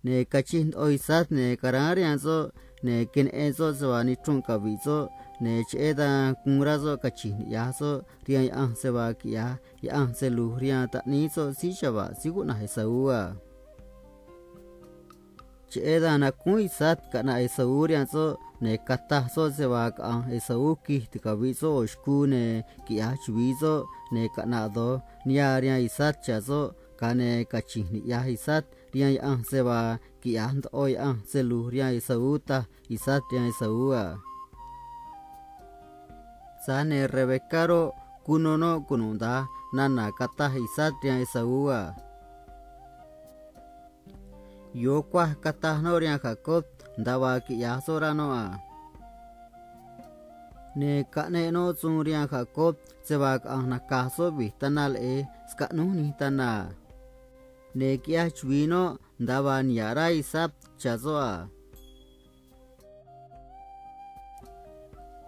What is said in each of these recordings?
nè cá chín oi sát nè cá rá riêng số nè kinh e số sẽ ni trung cả vị số nè chế ta cung ra số cá chín ya số riêng ăn sẽ vào kia ăn sẽ lù riêng ta ní số xí chả vào xí cũng này xấu à chế ta na cũng sát cả này xấu riêng số nè cá ta số sẽ vào ăn xấu kì thì cả vị số sku nè kia chui số nè cả nào đó nia riêng sát chả số cả nè cá chín ya sát riêng ăn sẽ vào kia oi ăn sẽ lù riêng xấu ta sát riêng xấu à sane Rebecca kunono kununda nana kata hisat yang saua yo kwa kata no yang Jacob dawa ki ya sorano a ne kane no chung yang Jacob sebak na kaso bi tanal e skanu ni tana ne kia chuino dawa niara isap chazoa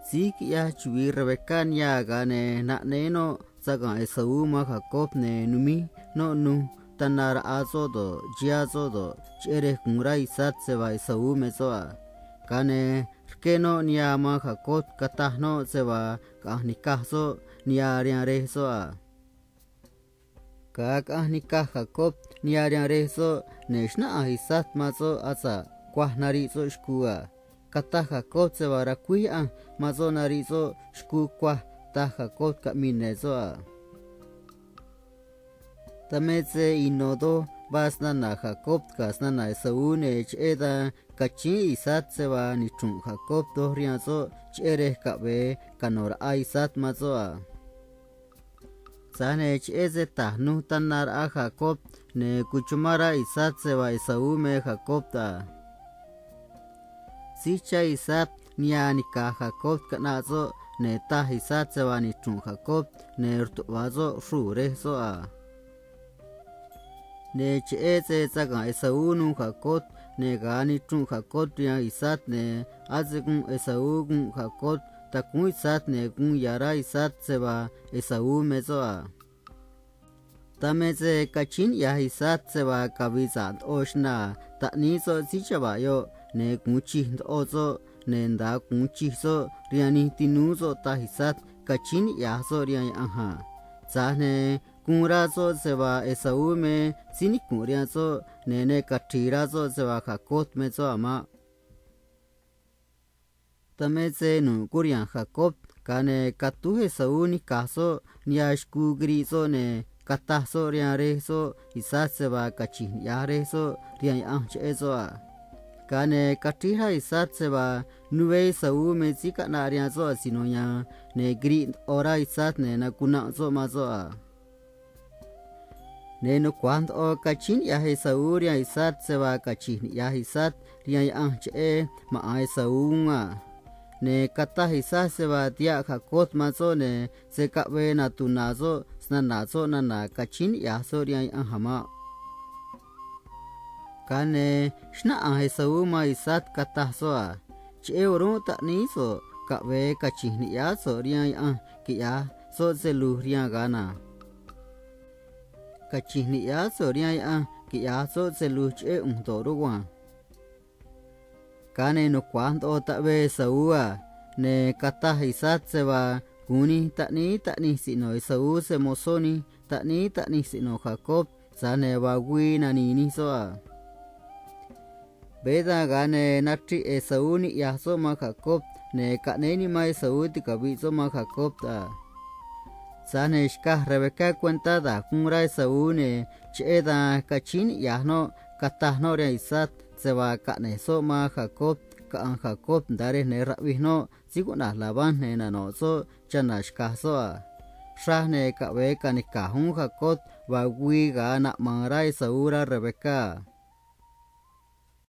si kia chui Rebecca nya gane na neno saga esau ma Jacob ne numi no nu tanar azo do jiazo do chere kungra isat sewa esau mesoa kane keno nya ma Jacob kata no sewa ka nikah so nya ria re soa ka nikah Jacob nya ria re so neshna isat ma so asa kwa nari so skua kata Jacob se va rakuia mazonarizo shkukwa ta Jacob kaminezo tameze inodo basna na Jacob kasna na saune cheda kachi isat se va ni chung Jacob do riazo chere kabe kanor aisat mazoa sane cheze tahnu tanar a Jacob ne kuchumara isat se va saume Jacob ta sicha isap nia nika Jacob kanazo ne ta hisat sewani chung Jacob ne rtuwazo shure so a ne cheze zaga esaunu Jacob ne gani chung Jacob ria isat ne azegun esaugun Jacob takun isat ne gun yara isat sewa esau mezo a tameze kachin ya isat sewa kabizat oshna ta nizo sicha yo ne kunchi ozo ne nda kunchi so riani tinuzo ta hisat kachin ya so riani aha zane kunra so sewa esau me sini kuria so ne katira so sewa Jacob me so ama tameze nu kuria Jacob kane katu esau ni kaso niashku griso ne kata so riare so hisat sewa kachin ya re so riani ah chezo a kane katira isat seba nuwe sau mezi kana ria zo sinonya ne gri ora isat ne na kuna zo mazo a ne no kwant o kachin ya he sau ria isat seba kachin ya hisat ria ah che ma ai sau nga ne kata hisat seba tia Jacob mazo ne se kawe na tunazo snana zo na kachin ya so ria ah hama kane shna ahe sau ma isat kata soa che oro ta ni so ka we ka chihni ya so ria ki ya so se lu ria gana ka chihni ya so ria ki ya so se lu che to ro wa kane no kwando ta we sau ne kata isat se wa kuni ta ni si no sau se mosoni ta ni si no Jacob sane wa wi na ni so beda gane natri esau ni ya so ma Jacob ne kane ni mai sau ti kabi so ma Jacob ta sane shka Rebecca cuenta da kunra sau ne cheda kachin ya no kata no re isat se va kane so ma Jacob ka an Jacob dare ne rabi no siguna laban ne na no so chana shka so shah ne ka we ka ni ka hun Jacob wa wi ga na mangrai sau ra Rebecca